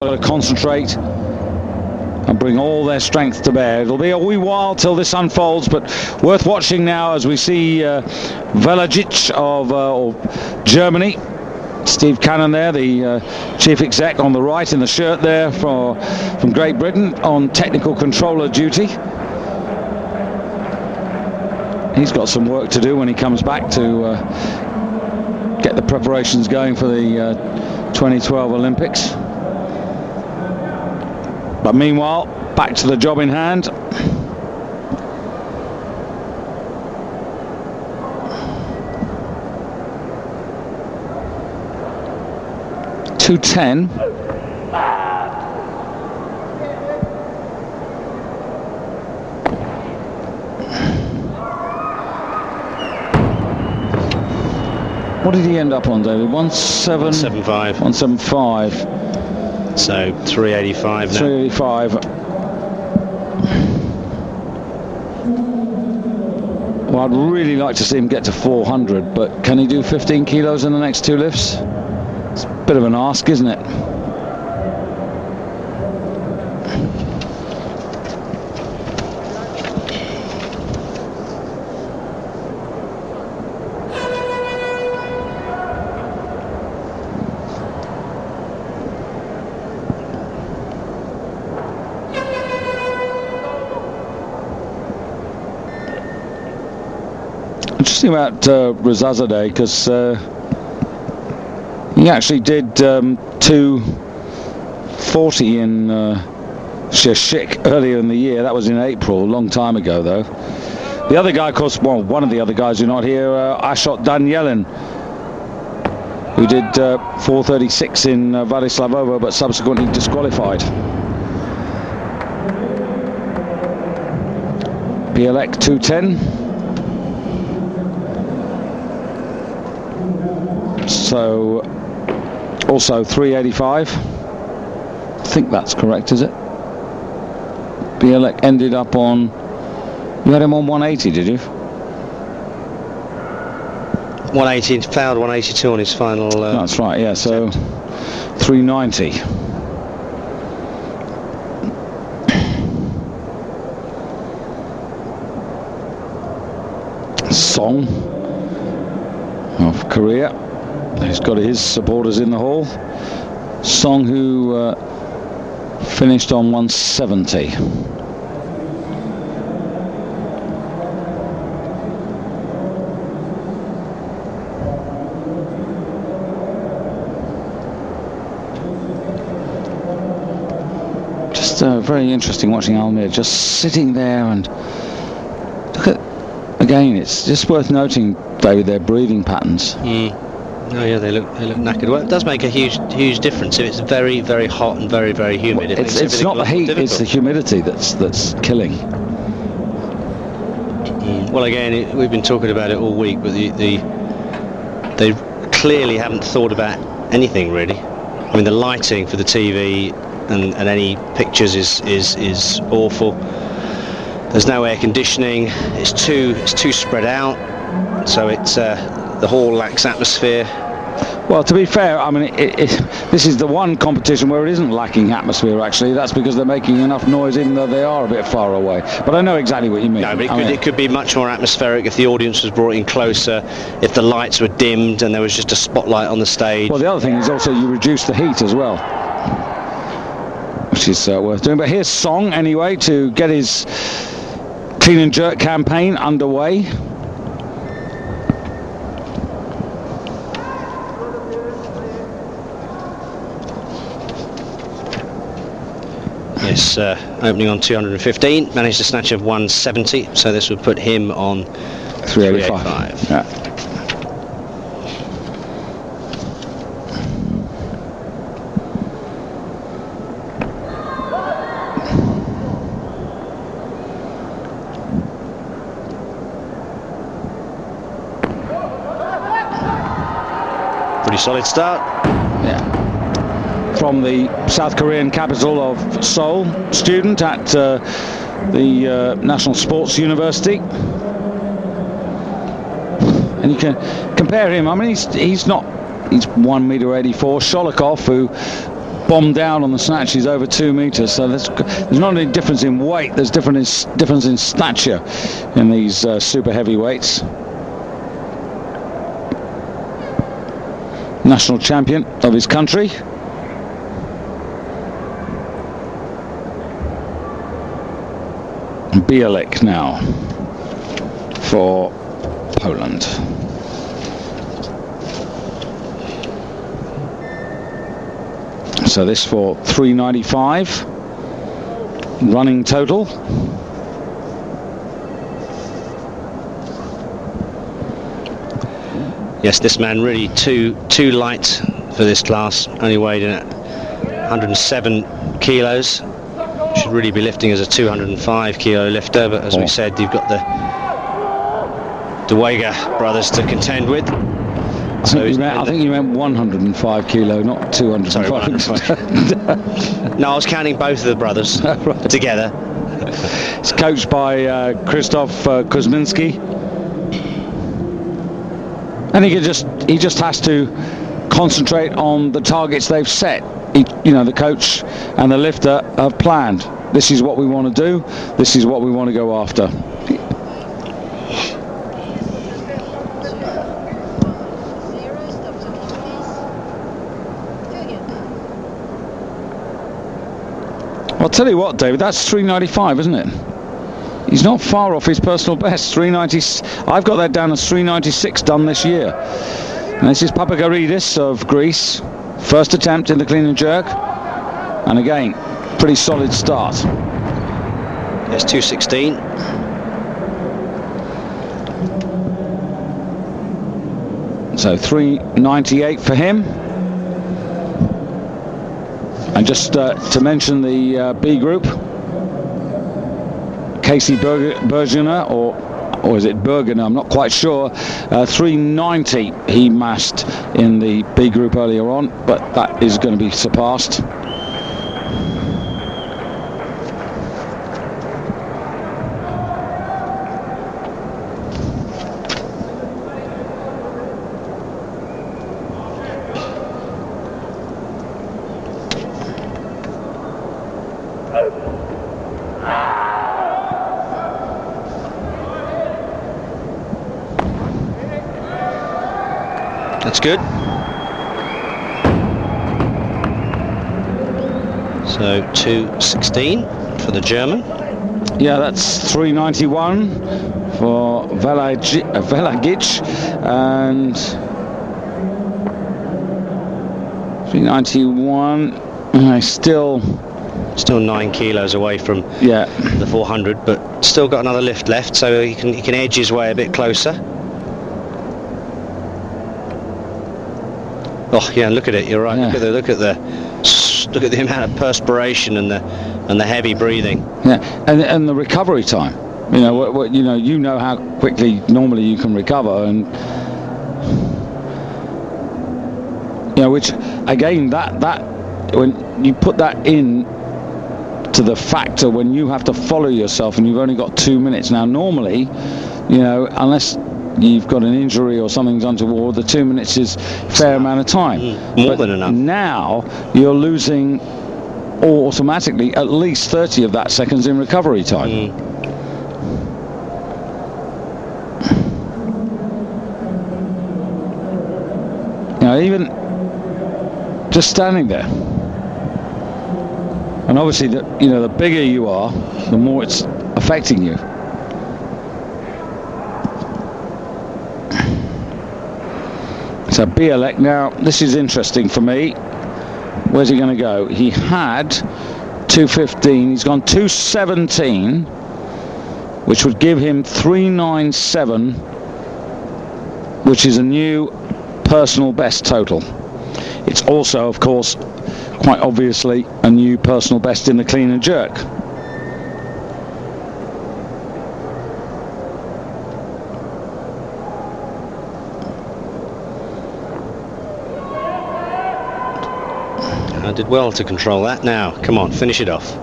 got to concentrate and bring all their strength to bear. It'll be a wee while till this unfolds, but worth watching now as we see Velajic of Germany. Steve Cannon there, the chief exec on the right in the shirt there from Great Britain on technical controller duty. He's got some work to do when he comes back to get the preparations going for the 2012 Olympics. But meanwhile, back to the job in hand. .210. What did he end up on, David? 175. 175. So 385 now. 385. Well, I'd really like to see him get to 400, but can he do 15 kilos in the next two lifts? It's a bit of an ask, isn't it? Interesting about Rezazadeh, because he actually did 240 in Sheshik earlier in the year. That was in April, a long time ago though. The other guy, of course, well, one of the other guys who are not here, Ashot Danielin, who did 436 in Vladislavovo, but subsequently disqualified. Bielek 210. So also 385. I think that's correct, is it? Bielek ended up on, you had him on 180, did you? 180, failed 182 on his final that's right, yeah, so attempt. 390. Song of Korea. He's got his supporters in the hall. Song, who finished on 170. Just very interesting watching Almir just sitting there, and look at, again, it's just worth noting, David, their breathing patterns. Oh yeah, they look knackered. Well, it does make a huge difference if it's very, very hot and very, very humid. It's not the heat; it's the humidity that's killing. Well, again, we've been talking about it all week, but they clearly haven't thought about anything really. I mean, the lighting for the TV and any pictures is awful. There's no air conditioning. It's too spread out, so it's the hall lacks atmosphere. Well, to be fair, I mean, this is the one competition where it isn't lacking atmosphere, actually. That's because they're making enough noise, even though they are a bit far away. But I know exactly what you mean. No, but it could be much more atmospheric if the audience was brought in closer, if the lights were dimmed and there was just a spotlight on the stage. Well, the other thing is also you reduce the heat as well, which is worth doing. But here's Song, anyway, to get his clean and jerk campaign underway. Yes, opening on 215, managed to snatch of 170, so this would put him on 385. Yeah. Pretty solid start. Yeah. From the South Korean capital of Seoul, student at the National Sports University. And you can compare him. I mean, he's 1 meter 84. Sholikov, who bombed down on the snatches over 2 meters. So there's not any difference in weight. There's difference in stature in these super heavyweights. National champion of his country. Bialik now for Poland. So this for 395 running total. Yes, this man really too light for this class, only weighed in at 107 kilos. Should really be lifting as a 205 kilo lifter, but as we said, you've got the Weiger brothers to contend with. So I think you meant 105 kilo, not 205. Sorry, 105. No, I was counting both of the brothers right. together. It's coached by Krzysztof Kuzminski, and he just has to concentrate on the targets they've set. The coach and the lifter have planned. This is what we want to do. This is what we want to go after. I'll tell you what, David, that's 395, isn't it? He's not far off his personal best. 390. I've got that down as 396 done this year. And this is Papagaridis of Greece. First attempt in the clean and jerk. And again, pretty solid start. Yes, 216. So 398 for him. And just to mention the B group, Casey Bergener, or is it Bergener? I'm not quite sure. 390 he massed in the B group earlier on, but that is going to be surpassed. That's good. So 216 for the German. Yeah, that's 391 for Velagic, and 391. Still 9 kilos away from the 400, but still got another lift left, so he can edge his way a bit closer. Oh yeah, look at it. You're right. Yeah. Look at the amount of perspiration and the heavy breathing. Yeah, and the recovery time. You know how quickly normally you can recover, and which again that when you put that in to the factor when you have to follow yourself and you've only got 2 minutes. Now normally, unless you've got an injury or something's untoward, the 2 minutes is a fair amount of time. More than enough. Now you're losing automatically at least 30 of that seconds in recovery time. Even just standing there, and obviously the bigger you are, the more it's affecting you. So Bialik, now this is interesting for me. Where's he going to go? He had 215, he's gone 217, which would give him 397, which is a new personal best total. It's also, of course, quite obviously a new personal best in the clean and jerk. I did well to control that. Now, come on, finish it off.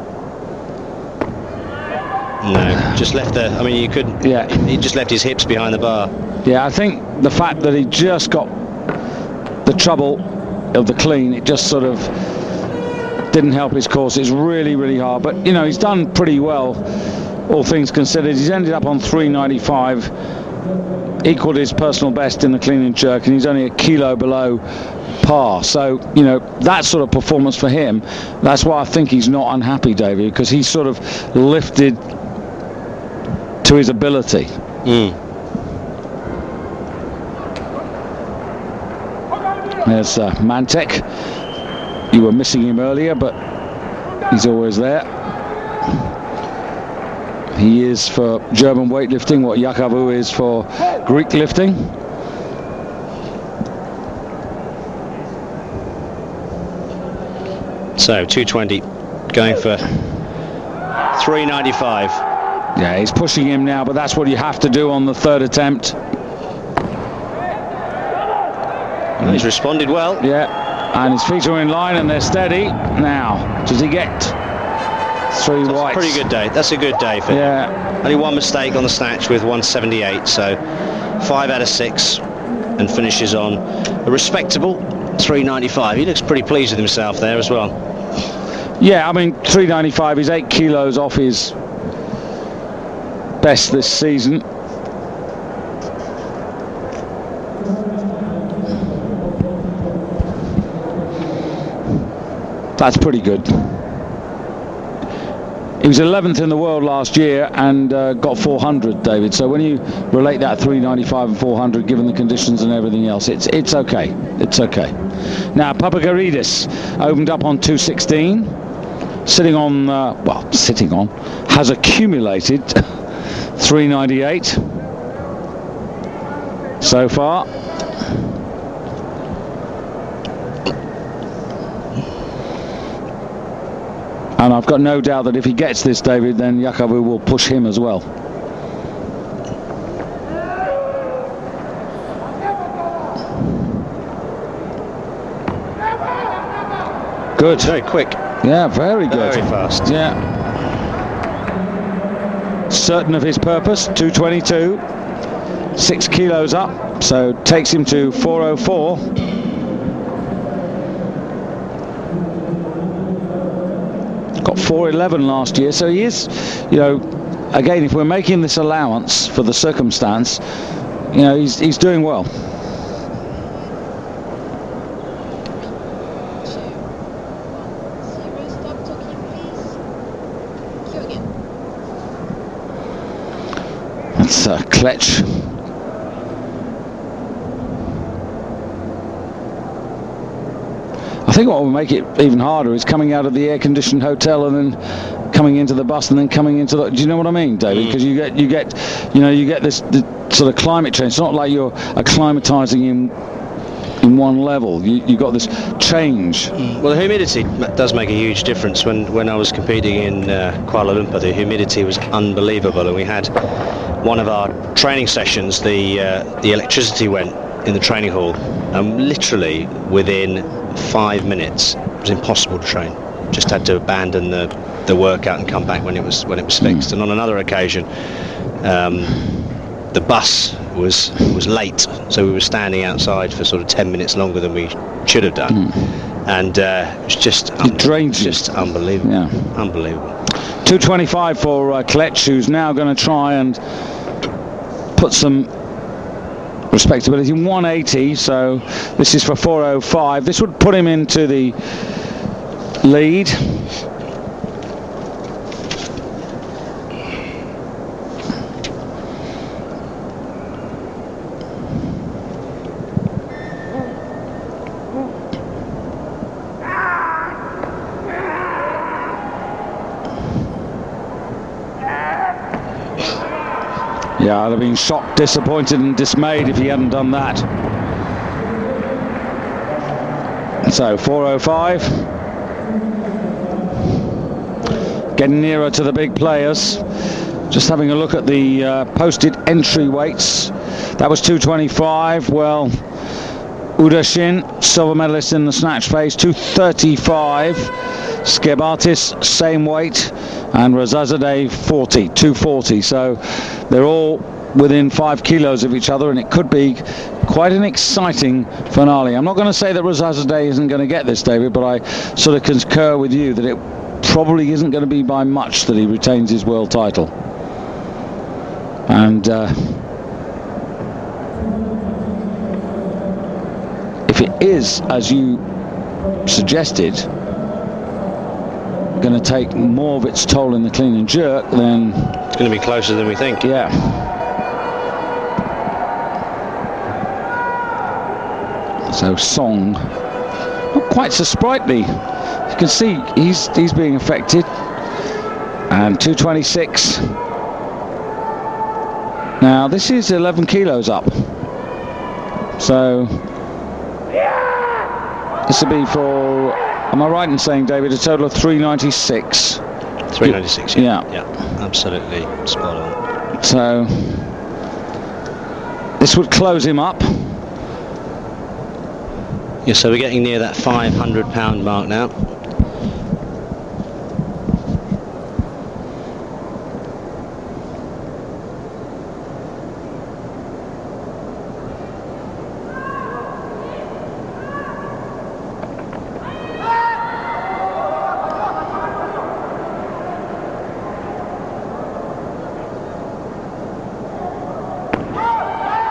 No, just left the. I mean, you could. Yeah. He just left his hips behind the bar. Yeah, I think the fact that he just got the trouble of the clean, it just sort of didn't help his course. It's really, really hard. But, you know, he's done pretty well, all things considered. He's ended up on 395, equaled his personal best in the clean and jerk, and he's only a kilo below par. So, you know, that sort of performance for him, that's why I think he's not unhappy, David, because he's sort of lifted to his ability. There's Mantek. You were missing him earlier, but he's always there. He is for German weightlifting what Yakavu is for Greek lifting. So 220 going for 395. Yeah, he's pushing him now, but that's what you have to do on the third attempt. Well, he's responded well. Yeah, and his feet are in line and they're steady. Now, does he get three whites? Pretty good day. That's a good day for him. Yeah. Only one mistake on the snatch with 178, so 5 out of 6, and finishes on a respectable 395. He looks pretty pleased with himself there as well. Yeah, I mean, 395 is 8 kilos off his best this season. That's pretty good. He was 11th in the world last year and got 400, David. So when you relate that 395 and 400, given the conditions and everything else, it's okay. It's okay. Now, Papagaridis opened up on 216, has accumulated 398 so far. And I've got no doubt that if he gets this, David, then Yakavu will push him as well. Good. Very quick. Yeah, very good. Very fast. Yeah. Certain of his purpose, 222. 6 kilos up, so takes him to 404. Got 411 last year, so he is, you know, again, if we're making this allowance for the circumstance, you know, he's doing well. That's Kletch. I think what will make it even harder is coming out of the air-conditioned hotel and then coming into the bus and then coming into the. Do you know what I mean, David? Because you get this sort of climate change. It's not like you're acclimatizing in one level. You got this change. Well, the humidity does make a huge difference. When I was competing in Kuala Lumpur, the humidity was unbelievable, and we had one of our training sessions. The electricity went in the training hall, and literally within 5 minutes it was impossible to train. Just had to abandon the workout and come back when it was fixed. And on another occasion, the bus was late, so we were standing outside for sort of 10 minutes longer than we should have done. And it was just unbelievable. Yeah. Unbelievable. 225 for Kletch, who's now going to try and put some respectability. 180, so this is for 405. This would put him into the lead. Yeah, I'd have been shocked, disappointed and dismayed if he hadn't done that. So 405. Getting nearer to the big players. Just having a look at the posted entry weights. That was 225. Well, Udashin, silver medalist in the snatch phase, 235. Skebatis, same weight. And Razazadeh 240. So they're all within 5 kilos of each other, and it could be quite an exciting finale. I'm not going to say that Razazadeh isn't going to get this, David, but I sort of concur with you that it probably isn't going to be by much that he retains his world title. And if it is, as you suggested, going to take more of its toll in the clean and jerk, then it's going to be closer than we think. Yeah. So Song, not quite so sprightly. You can see he's being affected. And 226. Now this is 11 kilos up. So this will be for, am I right in saying, David, a total of 396? 396, yeah. Yeah, absolutely spot on. So this would close him up. Yeah, so we're getting near that 500-pound mark now.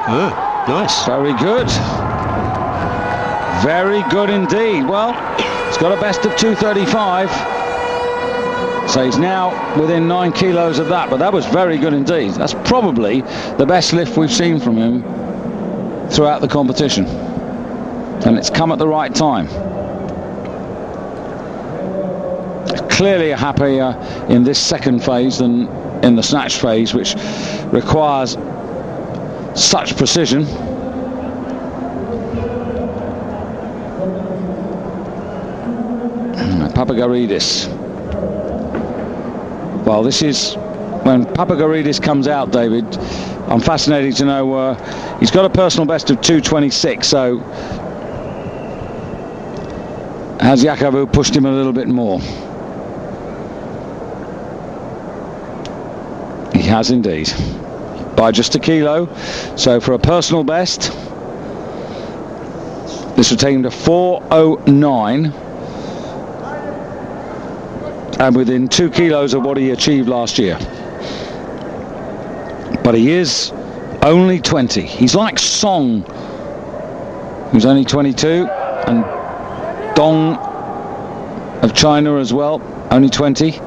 Oh, nice. Very good. Very good indeed. Well, he's got a best of 235. So he's now within 9 kilos of that, but that was very good indeed. That's probably the best lift we've seen from him throughout the competition. And it's come at the right time. Clearly happier in this second phase than in the snatch phase, which requires such precision. Papagaridis. Well, this is when Papagaridis comes out, David. I'm fascinated to know he's got a personal best of 226, so has Yakubu pushed him a little bit more? He has indeed, by just a kilo. So for a personal best, this would take him to 409. And within 2 kilos of what he achieved last year. But he is only 20. He's like Song, who's only 22, and Dong of China as well, only 20.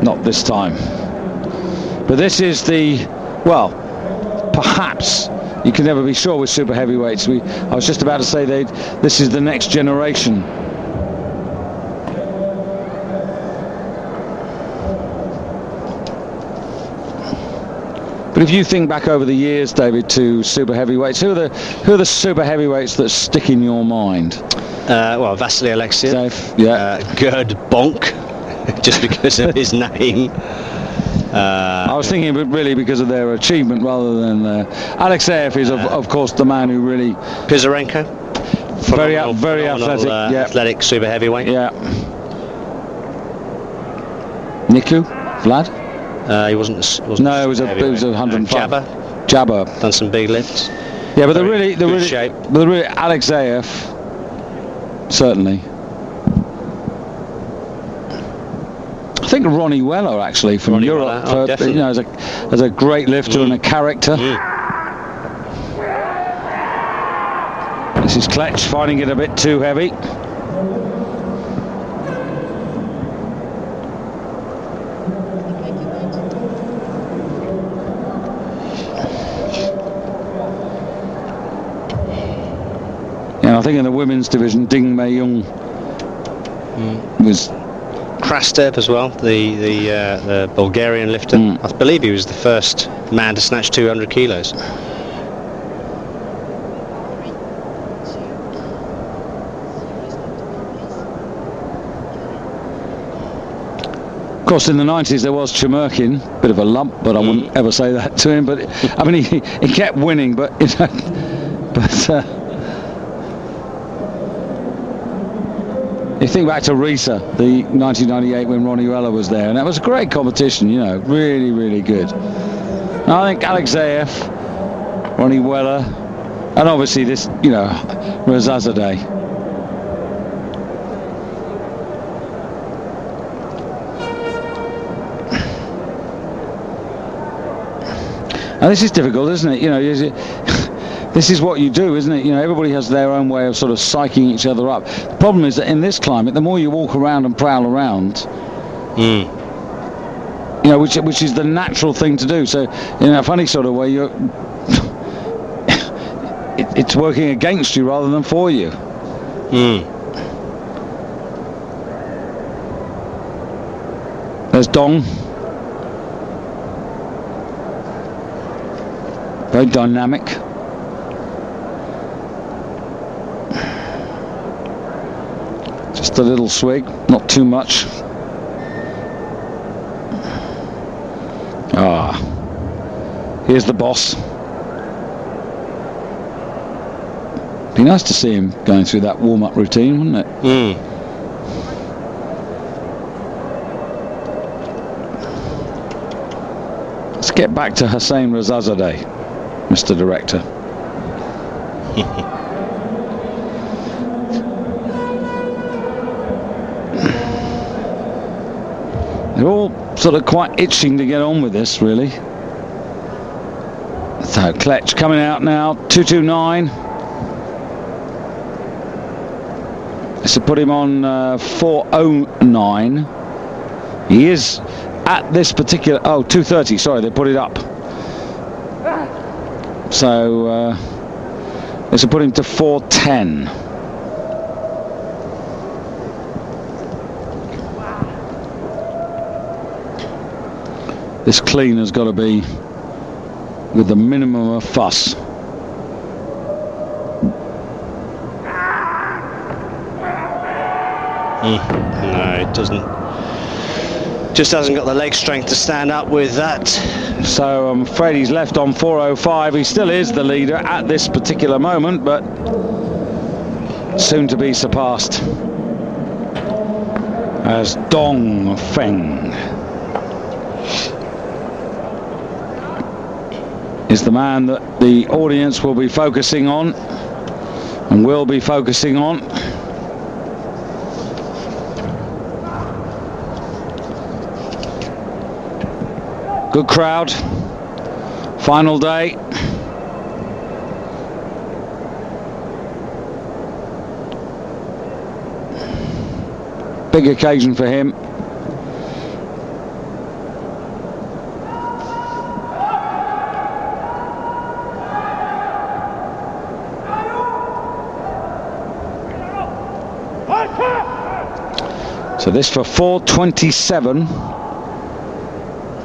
Not this time. But this is the, well, perhaps. You can never be sure with super heavyweights. I was just about to say this is the next generation. But if you think back over the years, David, to super heavyweights, who are the super heavyweights that stick in your mind? Well, Vasily Alexiev, yeah. Gerd Bonk, just because of his name. I was thinking really because of their achievement rather than Alexeyev is of course the man who really Pizarenko, very athletic, athletic super heavyweight. Yeah. Niku, Vlad. He wasn't. No, it was a 105. Jabber done some big lifts. Yeah, but the really Alexeyev certainly. I think Ronnie Weller actually from Ronnie Europe, Weller. you know, as a great lifter and a character. This is Kletch finding it a bit too heavy. Yeah, I think in the women's division, Ding Mei Young was. Krastev as well, the Bulgarian lifter. I believe he was the first man to snatch 200 kilos. Of course, in the 90s there was Chemurkin, bit of a lump, but I wouldn't ever say that to him. But I mean, he kept winning, but You think back to Risa, the 1998 when Ronnie Weller was there, and that was a great competition, you know, really, really good. And I think Alexeyev, Ronnie Weller, and obviously this, you know, Rezazadeh. And this is difficult, isn't it? You know, this is what you do, isn't it? You know, everybody has their own way of sort of psyching each other up. The problem is that in this climate, the more you walk around and prowl around, you know, which is the natural thing to do. So in a funny sort of way, you're it's working against you rather than for you. There's Dong. Very dynamic. Just a little swig, not too much. Here's the boss. Be nice to see him going through that warm-up routine, wouldn't it? Let's get back to Hussein Rezazadeh, Mr. Director. They're all sort of quite itching to get on with this, really. So Kletch coming out now, 229. This will put him on 409. He is at this particular, 230, sorry, they put it up. So this will put him to 410. This clean has got to be with the minimum of fuss. No, it doesn't. Just hasn't got the leg strength to stand up with that. So I'm afraid he's left on 405. He still is the leader at this particular moment, but soon to be surpassed as Dong Feng is the man that the audience will be focusing on and will be focusing on. Good crowd. Final day. Big occasion for him. So this for 427.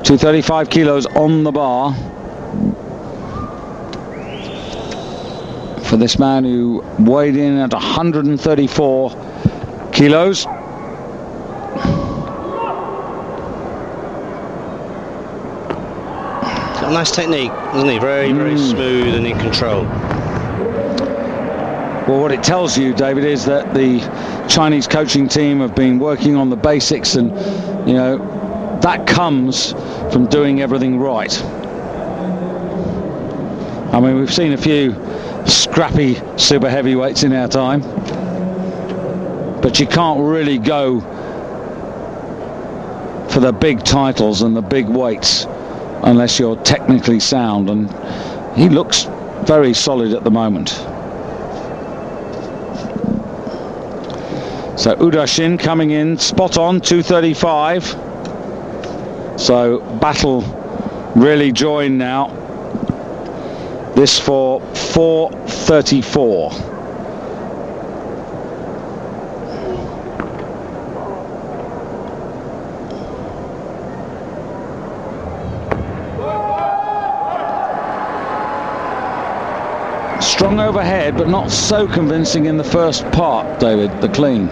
235 kilos on the bar for this man who weighed in at 134 kilos. Got a nice technique, isn't he? Very, very smooth and in control. Well, what it tells you, David, is that the Chinese coaching team have been working on the basics, and you know, that comes from doing everything right. I mean, we've seen a few scrappy super heavyweights in our time, but you can't really go for the big titles and the big weights unless you're technically sound, and he looks very solid at the moment. So Udashin coming in spot on 235. So battle really joined now. This for 434. Strong overhead, but not so convincing in the first part, David, the clean.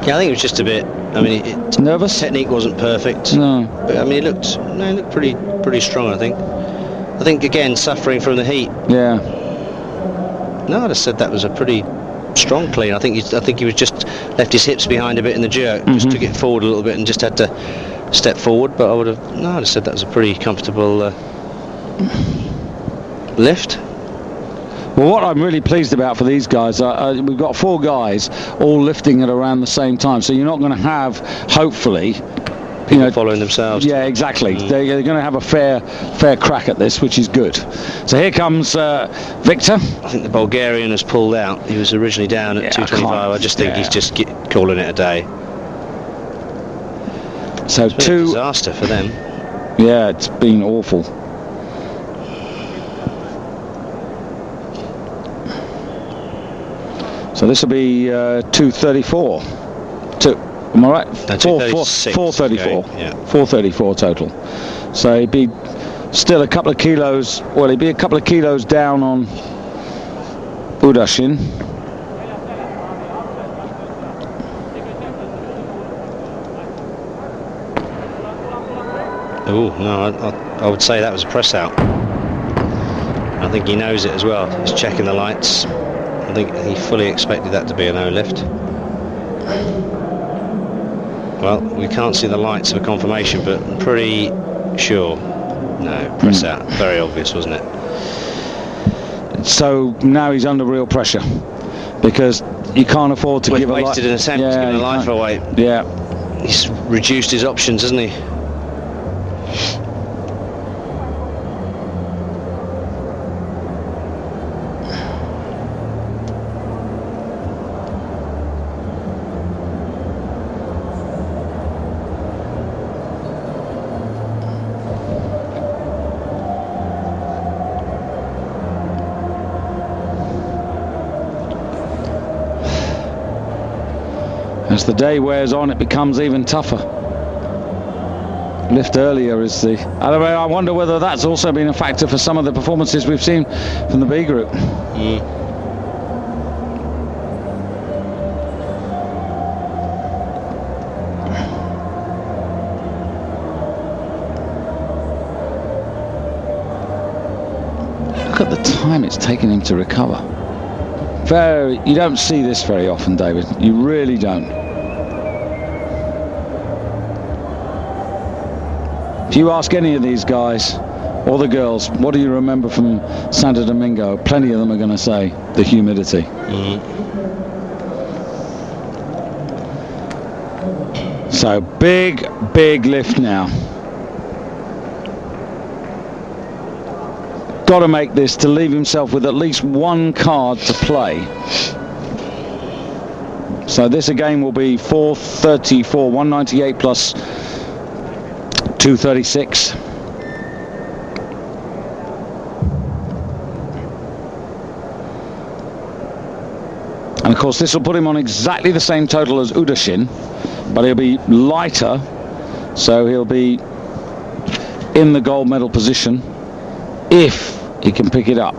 Yeah, I think it was just a bit, I mean, nervous? Technique wasn't perfect. No. But I mean, it looked pretty strong, I think. I think, again, suffering from the heat. Yeah. No, I'd have said that was a pretty strong clean. I think he was just left his hips behind a bit in the jerk, just took it forward a little bit and just had to step forward. But I'd have said that was a pretty comfortable lift. Well, what I'm really pleased about for these guys, we've got 4 guys all lifting at around the same time, so you're not going to have, hopefully, people following themselves. Yeah, exactly. They're going to have a fair crack at this, which is good. So here comes Victor. I think the Bulgarian has pulled out. He was originally down at 225. I just think he's just calling it a day. So it's been a disaster for them. Yeah, it's been awful. So this will be 234. Am I right? No, 434. Yeah. 434 total. So he'd be still a couple of kilos. Well, he'd be a couple of kilos down on Udashin. Oh no, I would say that was a press out. I think he knows it as well. He's checking the lights. I think he fully expected that to be a no lift. Well, we can't see the lights for confirmation, but I'm pretty sure. No, press out. Very obvious, wasn't it? So now he's under real pressure because you can't afford to give a wasted an attempt to give a life away. Yeah. He's reduced his options, hasn't he? As the day wears on, it becomes even tougher. Lift earlier is the... I wonder whether that's also been a factor for some of the performances we've seen from the B group. Look at the time it's taken him to recover. You don't see this very often, David. You really don't. If you ask any of these guys or the girls, what do you remember from Santo Domingo? Plenty of them are going to say the humidity. So big lift now. Got to make this to leave himself with at least 1 card to play. So this again will be 434, 198 plus 236. And of course this will put him on exactly the same total as Udashin, but he'll be lighter, so he'll be in the gold medal position if he can pick it up.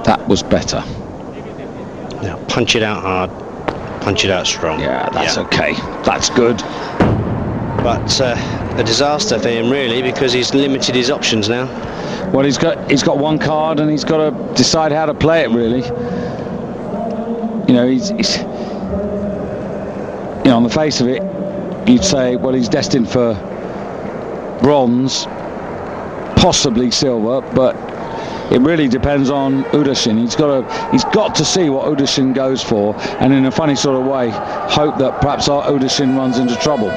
That was better. Now punch it out hard, punch it out strong. Yeah, that's okay. That's good. But a disaster for him really, because he's limited his options now. Well, he's got 1 card and he's got to decide how to play it really. You know, he's you know, on the face of it, you'd say, well, he's destined for bronze, possibly silver, but it really depends on Udashin. He's got to see what Udashin goes for, and in a funny sort of way, hope that perhaps our Udashin runs into trouble.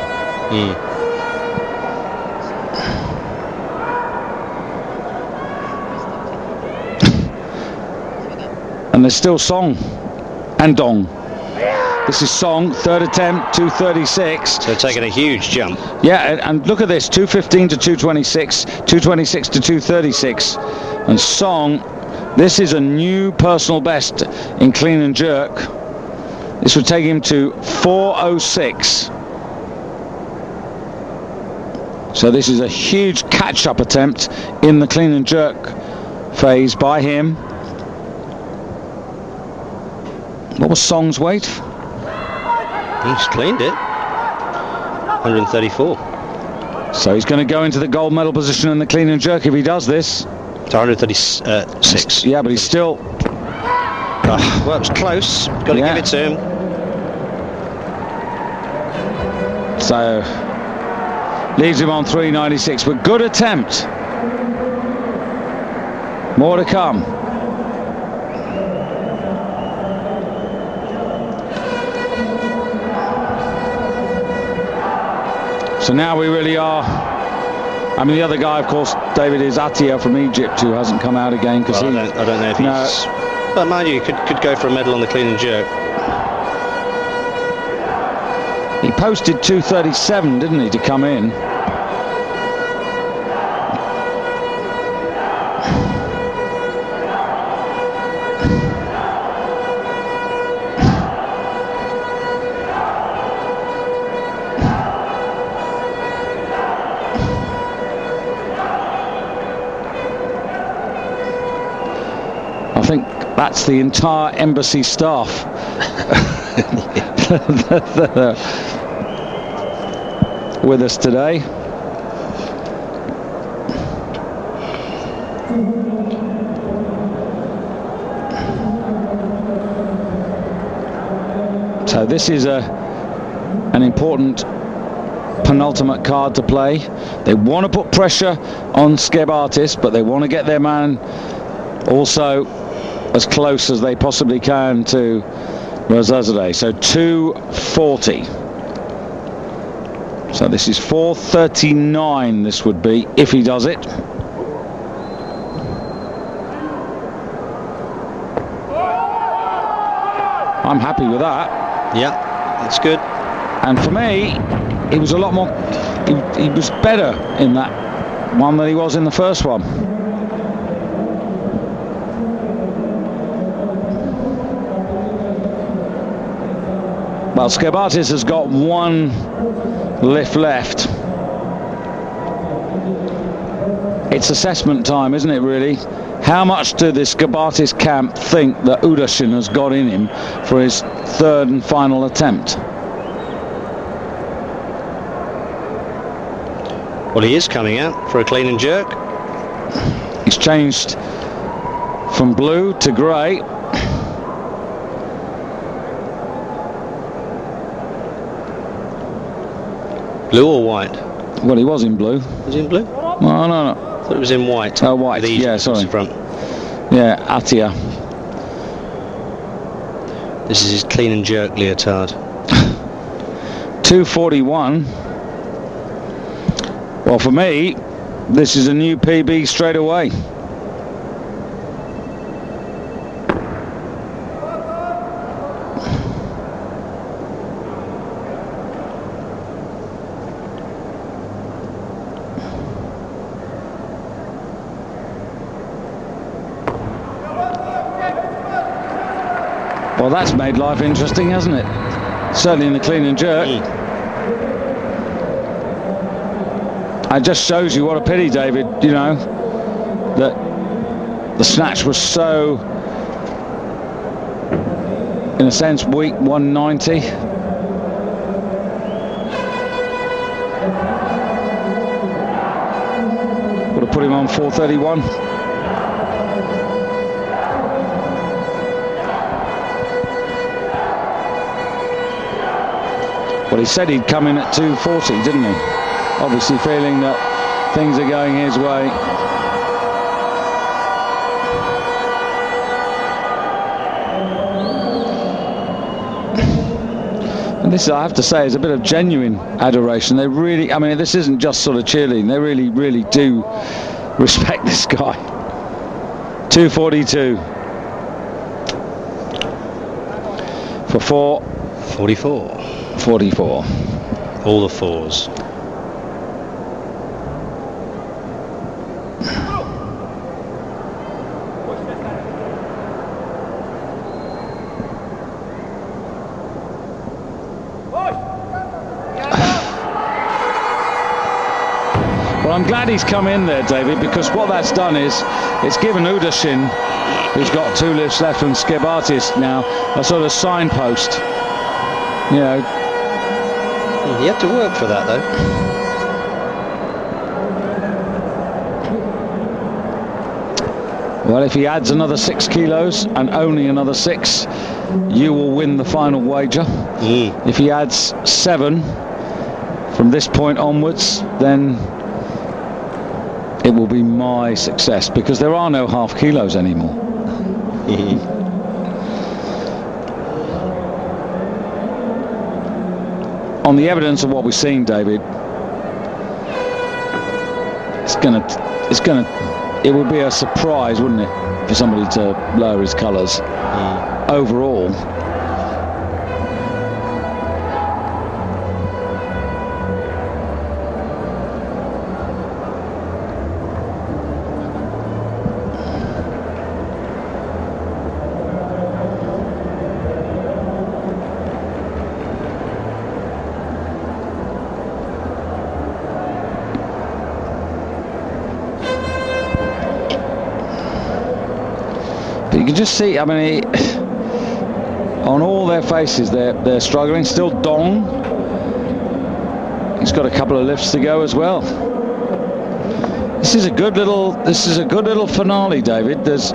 And there's still Song and Dong. This is Song, 3rd attempt, 236. So taking a huge jump. Yeah, and look at this, 215 to 226, 226 to 236. And Song, this is a new personal best in clean and jerk. This would take him to 406. So this is a huge catch-up attempt in the clean and jerk phase by him. What was Song's weight? He's cleaned it. 134. So he's going to go into the gold medal position in the clean and jerk if he does this. It's 136. Yeah, but he's still... Well, it was close. Got to give it to him. So leaves him on 396, but good attempt. More to come. So now we really are... I mean, the other guy, of course, David, is Atia from Egypt, who hasn't come out again. Because I don't know if he's... But mind you, could go for a medal on the clean and jerk. He posted 237, didn't he, to come in? I think that's the entire embassy staff with us today. So this is an important penultimate card to play. They want to put pressure on Skebartis, but they want to get their man also as close as they possibly can to Razazadeh. So 240. So this is 439. This would be if he does it. I'm happy with that. Yeah, that's good. And for me, he was a lot more. He was better in that one than he was in the first one. Well, Skebartis has got one lift left. It's assessment time, isn't it, really? How much do the Skebartis camp think that Udashin has got in him for his third and final attempt? Well, he is coming out for a clean and jerk. He's changed from blue to grey. Blue or white? Well, he was in blue. Was he in blue? No. I thought it was in white. Oh, white. Yeah, sorry. Front. Yeah, Atia. This is his clean and jerk leotard. 241. Well, for me, this is a new PB straight away. Well, that's made life interesting, hasn't it? Certainly in the clean and jerk. It just shows you what a pity, David, you know, that the snatch was so, in a sense, weak. 190. Would have put him on 431. Well, he said he'd come in at 240, didn't he? Obviously feeling that things are going his way. And this, I have to say, is a bit of genuine adoration. They really, I mean, this isn't just sort of cheerleading. They really, really do respect this guy. 242. For 44. 44. All the fours. Well, I'm glad he's come in there, David, because what that's done is it's given Udashin, who's got two lifts left, and Skebartis now a sort of signpost. You know, you have to work for that, though. Well, if he adds another 6 kilos and only another 6, you will win the final wager. If he adds 7 from this point onwards, then it will be my success, because there are no half kilos anymore. On the evidence of what we've seen, David, it would be a surprise, wouldn't it, for somebody to lower his colours overall. You can just see, I mean, on all their faces, they're struggling. Still Dong. He's got a couple of lifts to go as well. This is a good little finale, David. There's,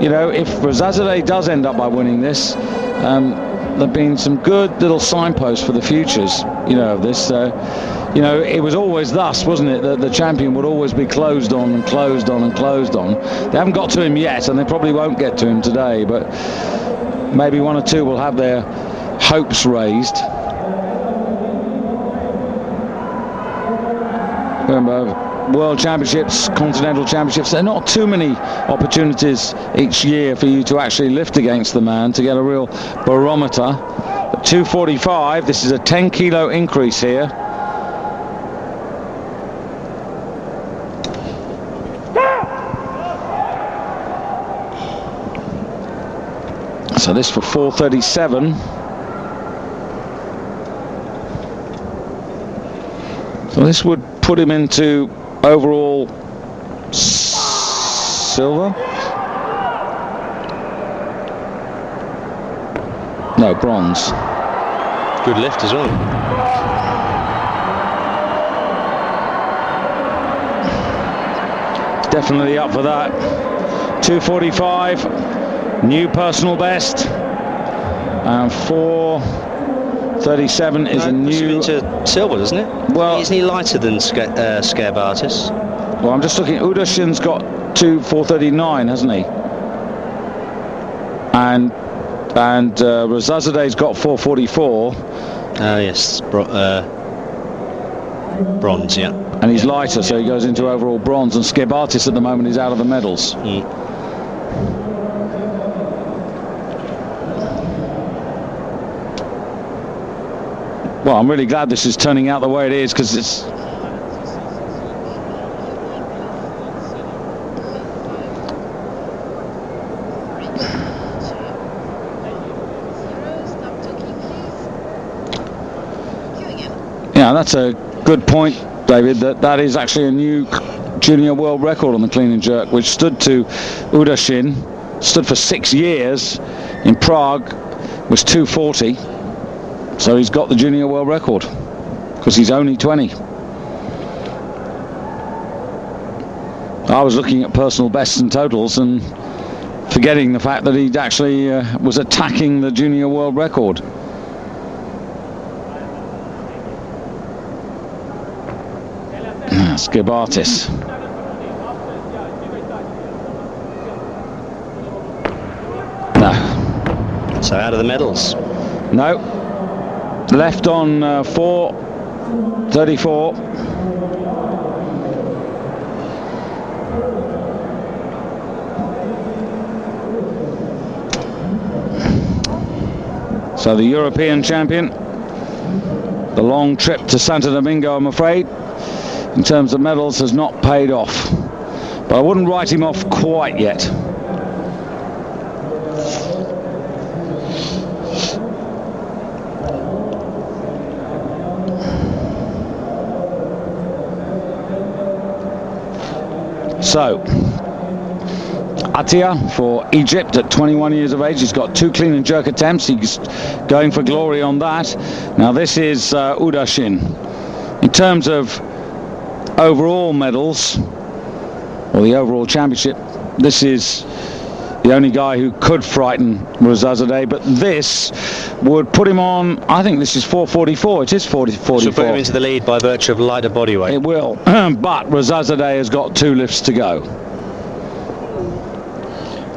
you know, if Rezazadeh does end up by winning this, there've been some good little signposts for the futures, you know, of this. You know, it was always thus, wasn't it, that the champion would always be closed on and closed on and closed on. They haven't got to him yet, and they probably won't get to him today, but maybe one or two will have their hopes raised. Remember, World Championships, Continental Championships, there are not too many opportunities each year for you to actually lift against the man to get a real barometer. At 245, this is a 10 kilo increase here. So this for 437. So this would put him into overall silver? No, bronze. Good lift as well. Definitely up for that. 245. New personal best, and 437 is a new into silver, doesn't it? Well, isn't he lighter than Scabartis? Well, I'm just looking. Udashin's got 439, hasn't he? And Rezazadeh's got 444. Yes, bronze, yeah. And he's lighter, so he goes into overall bronze. And Scabartis at the moment is out of the medals. Well, I'm really glad this is turning out the way it is, because it's... Yeah, that's a good point, David, that is actually a new junior world record on the clean and jerk, which stood to Udashin, stood for 6 years in Prague, was 240. So he's got the junior world record, because he's only 20. I was looking at personal bests and totals and forgetting the fact that he actually was attacking the junior world record. Scabartis. No. So out of the medals? No. Left on 434. So the European champion, the long trip to Santo Domingo, I'm afraid, in terms of medals, has not paid off. But I wouldn't write him off quite yet. So, Atia for Egypt at 21 years of age. He's got 2 clean and jerk attempts. He's going for glory on that. Now this is Udashin. In terms of overall medals, or the overall championship. This is the only guy who could frighten Rezazadeh, but this would put him on, I think this is 444. It is 44. So put him into the lead by virtue of lighter body weight. It will, but Rezazadeh has got 2 lifts to go.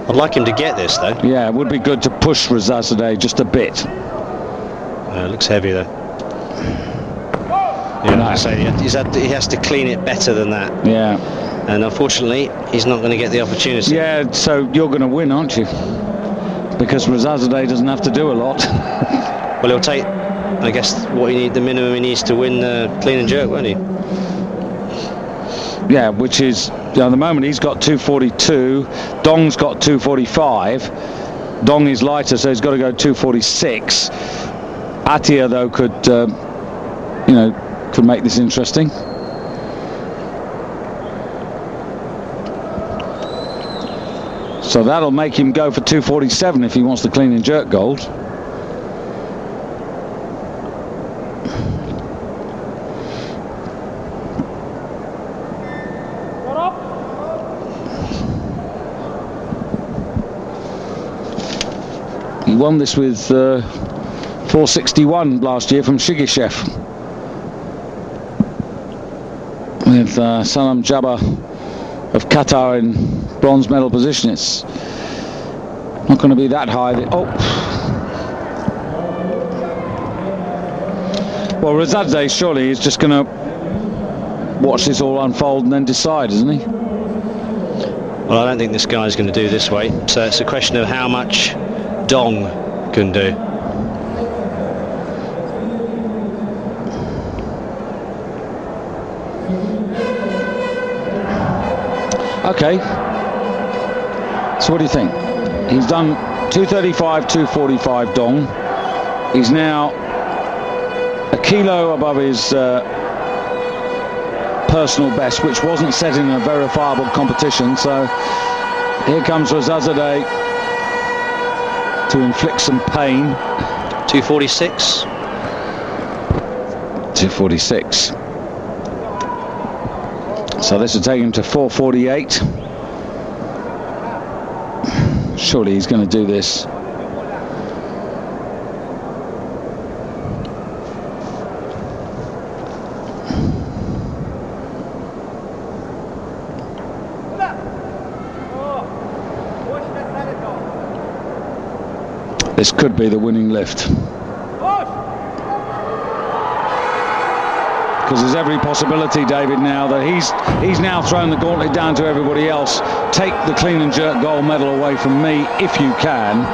I'd like him to get this though. Yeah, it would be good to push Rezazadeh just a bit. It looks heavy though. Yeah, like I say, he has to clean it better than that. Yeah. And unfortunately, he's not going to get the opportunity. Yeah, so you're going to win, aren't you? Because Rezazadeh doesn't have to do a lot. Well, he'll take, I guess, the minimum he needs to win the clean and jerk, won't he? Yeah, which is, at the moment he's got 242, Dong's got 245. Dong is lighter, so he's got to go 246. Atia, though, could make this interesting. So that'll make him go for 247 if he wants the clean and jerk gold. He won this with 461 last year from Shigishev, with Sanam Jabbar of Qatar in bronze medal position. It's not going to be that high. Well, Rezazadeh surely is just going to watch this all unfold and then decide, isn't he? Well, I don't think this guy's going to do this way. So it's a question of how much Dong can do. Okay. So what do you think? He's done 235, 245 Dong. He's now a kilo above his personal best, which wasn't set in a verifiable competition. So here comes Rezazadeh to inflict some pain. 246. 246. So this will take him to 448. Surely he's going to do this. This could be the winning lift. Because there's every possibility, David, now that he's now thrown the gauntlet down to everybody else. Take the clean and jerk gold medal away from me if you can.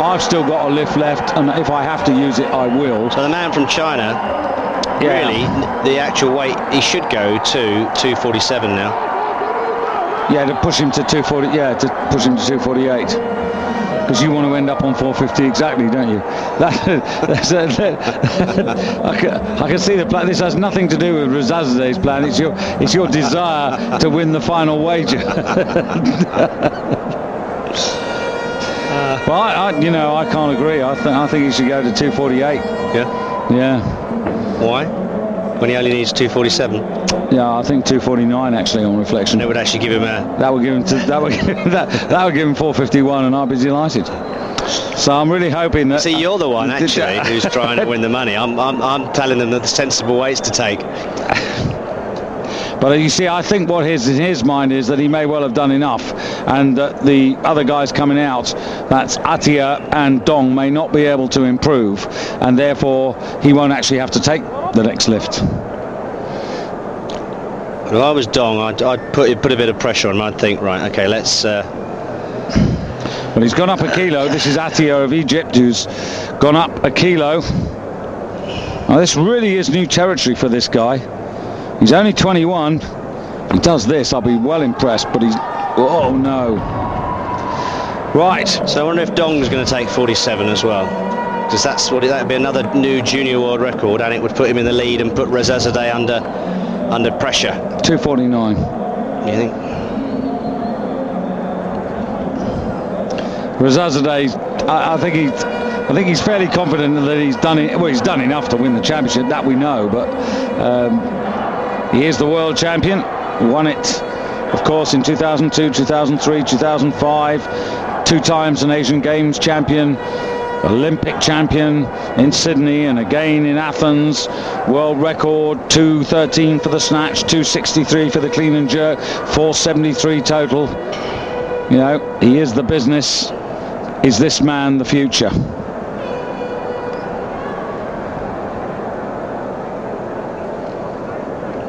I've still got a lift left, and if I have to use it, I will. So the man from China, really, the actual weight, he should go to 247 now. Yeah, to push him to 240. Yeah, to push him to 248. Because you want to end up on 450 exactly, don't you? I can see the plan. This has nothing to do with Rezazadeh's plan. It's your desire to win the final wager. Well, I can't agree. I think he should go to 248. Yeah. Yeah. Why? When he only needs 247. Yeah, I think 249 actually on reflection. And it would actually give him that would give him 451, and I'd be delighted. So I'm really hoping that. See, you're the one actually who's trying to win the money. I'm telling them that the sensible weights to take. But you see, I think what in his mind is that he may well have done enough, and that the other guys coming out, that's Atia and Dong, may not be able to improve, and therefore he won't actually have to take the next lift. If I was Dong, I'd put a bit of pressure on him. I'd think, right, okay, let's... Well, he's gone up a kilo. This is Atia of Egypt, who's gone up a kilo. Now, this really is new territory for this guy. He's only 21. He does this, I'll be well impressed, but he's... Oh, no. Right. So I wonder if Dong's going to take 47 as well. Because that would be another new junior world record, and it would put him in the lead and put Rezazadeh under pressure. 249. You think? Rezazadeh, I think he's fairly confident that he's done it. Well, he's done enough to win the championship, that we know. But he is the world champion. Won it of course, in 2002, 2003, 2005, 2 times an Asian Games champion, Olympic champion in Sydney and again in Athens. World record 2:13 for the snatch, 2:63 for the clean and jerk, 4:73 total. You know, he is the business. Is this man the future?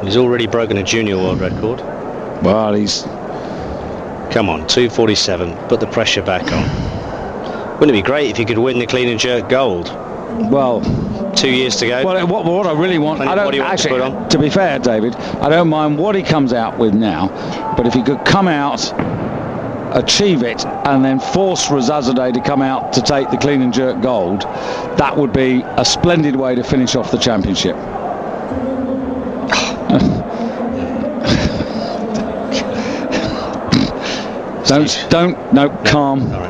He's already broken a junior world record. Well, he's... Come on, 2:47. Put the pressure back on. Wouldn't it be great if you could win the clean and jerk gold? Well, 2 years to go. Well, what I really want, I don't actually, to be fair, David, I don't mind what he comes out with now, but if he could come out, achieve it, and then force Razazadeh to come out to take the clean and jerk gold, that would be a splendid way to finish off the championship.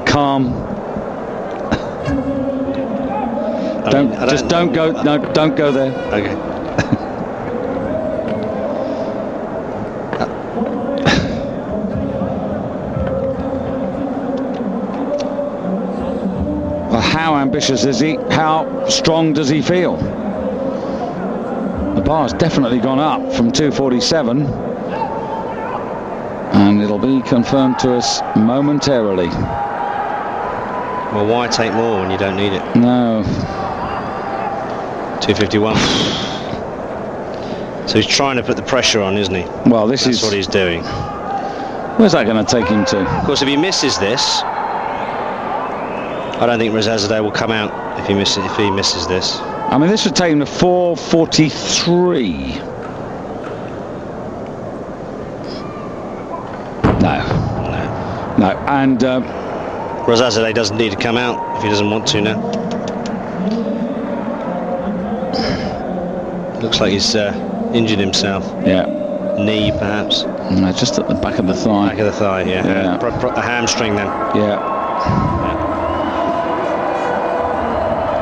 Calm. Don't go there. Okay. Well, how ambitious is he? How strong does he feel? The bar's definitely gone up from 2:47, and it'll be confirmed to us momentarily. Well, why take more when you don't need it? No. 2:51. So he's trying to put the pressure on, isn't he? Well, That's what he's doing. Where's that going to take him to? Of course, if he misses this, I don't think Razazadeh will come out if he misses this. I mean, this would take him to 4:43. No. And Razazadeh doesn't need to come out if he doesn't want to now. Looks like he's injured himself. Yeah. Knee, perhaps. No, just at the back of the thigh. Back of the thigh, yeah. A hamstring then. Yeah.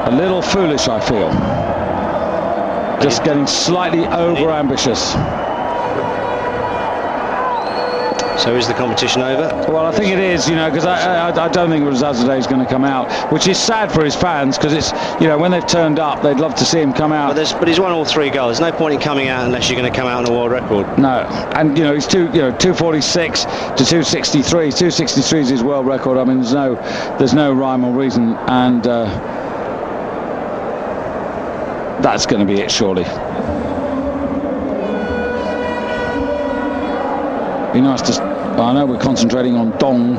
A little foolish, I feel. Just getting slightly over-ambitious. So is the competition over? Well, I think it is, you know, because I don't think Razazadeh is going to come out, which is sad for his fans, because it's, you know, when they've turned up, they'd love to see him come out. But he's won all 3 goals. There's no point in coming out unless you're going to come out on a world record. No, and you know, he's 2:46 to 2:63. 2:63 is his world record. I mean, there's no rhyme or reason, and that's going to be it, surely. Be nice to. I know we're concentrating on Dong,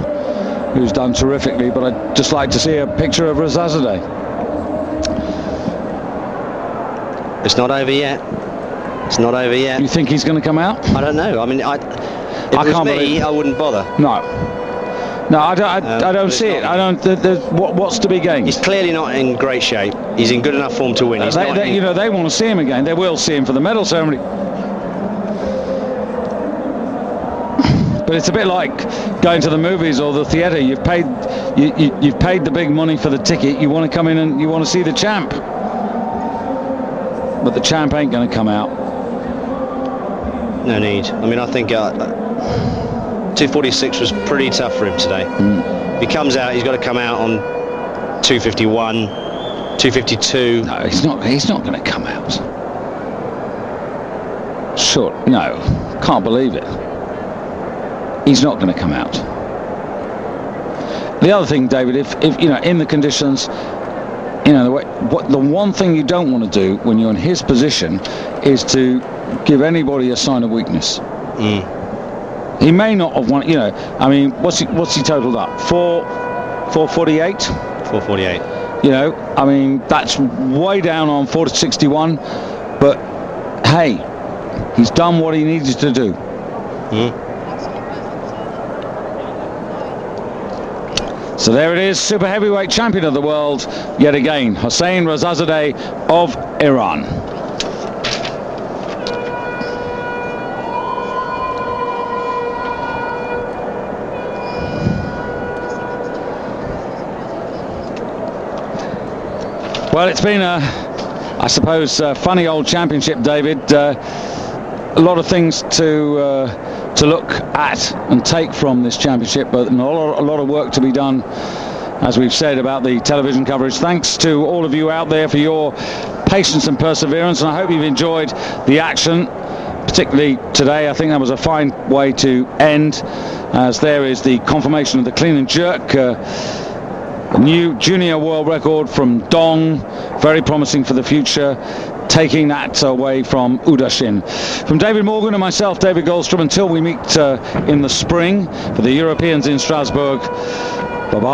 who's done terrifically, but I'd just like to see a picture of Razazadeh. It's not over yet. It's not over yet. You think he's going to come out? I don't know. I mean, if it was me, I wouldn't bother. No, I don't see it. I don't. What's to be gained? He's clearly not in great shape. He's in good enough form to win. They want to see him again. They will see him for the medal ceremony. But it's a bit like going to the movies or the theatre. You've paid the big money for the ticket. You want to come in and you want to see the champ. But the champ ain't going to come out. No need. I mean, I think 2:46 was pretty tough for him today. If he comes out, he's got to come out on 2:51, 2:52. No, he's not going to come out. Sure, no, can't believe it. He's not going to come out. The other thing, David, if you know, in the conditions, you know, the one thing you don't want to do when you're in his position is to give anybody a sign of weakness. He may not have won. You know, I mean, what's he totaled up? 448. 448. You know, I mean, that's way down on 461. But hey, he's done what he needed to do. So there it is, super heavyweight champion of the world yet again, Hossein Razazadeh of Iran. Well, it's been I suppose, funny old championship, David. A lot of things to to look at and take from this championship, but a lot of work to be done, as we've said, about the television coverage. Thanks to all of you out there for your patience and perseverance, and I hope you've enjoyed the action, particularly today. I think that was a fine way to end, as there is the confirmation of the clean and jerk, a new junior world record from Dong, very promising for the future, taking that away from Udashin. From David Morgan and myself, David Goldstrom, until we meet in the spring for the Europeans in Strasbourg,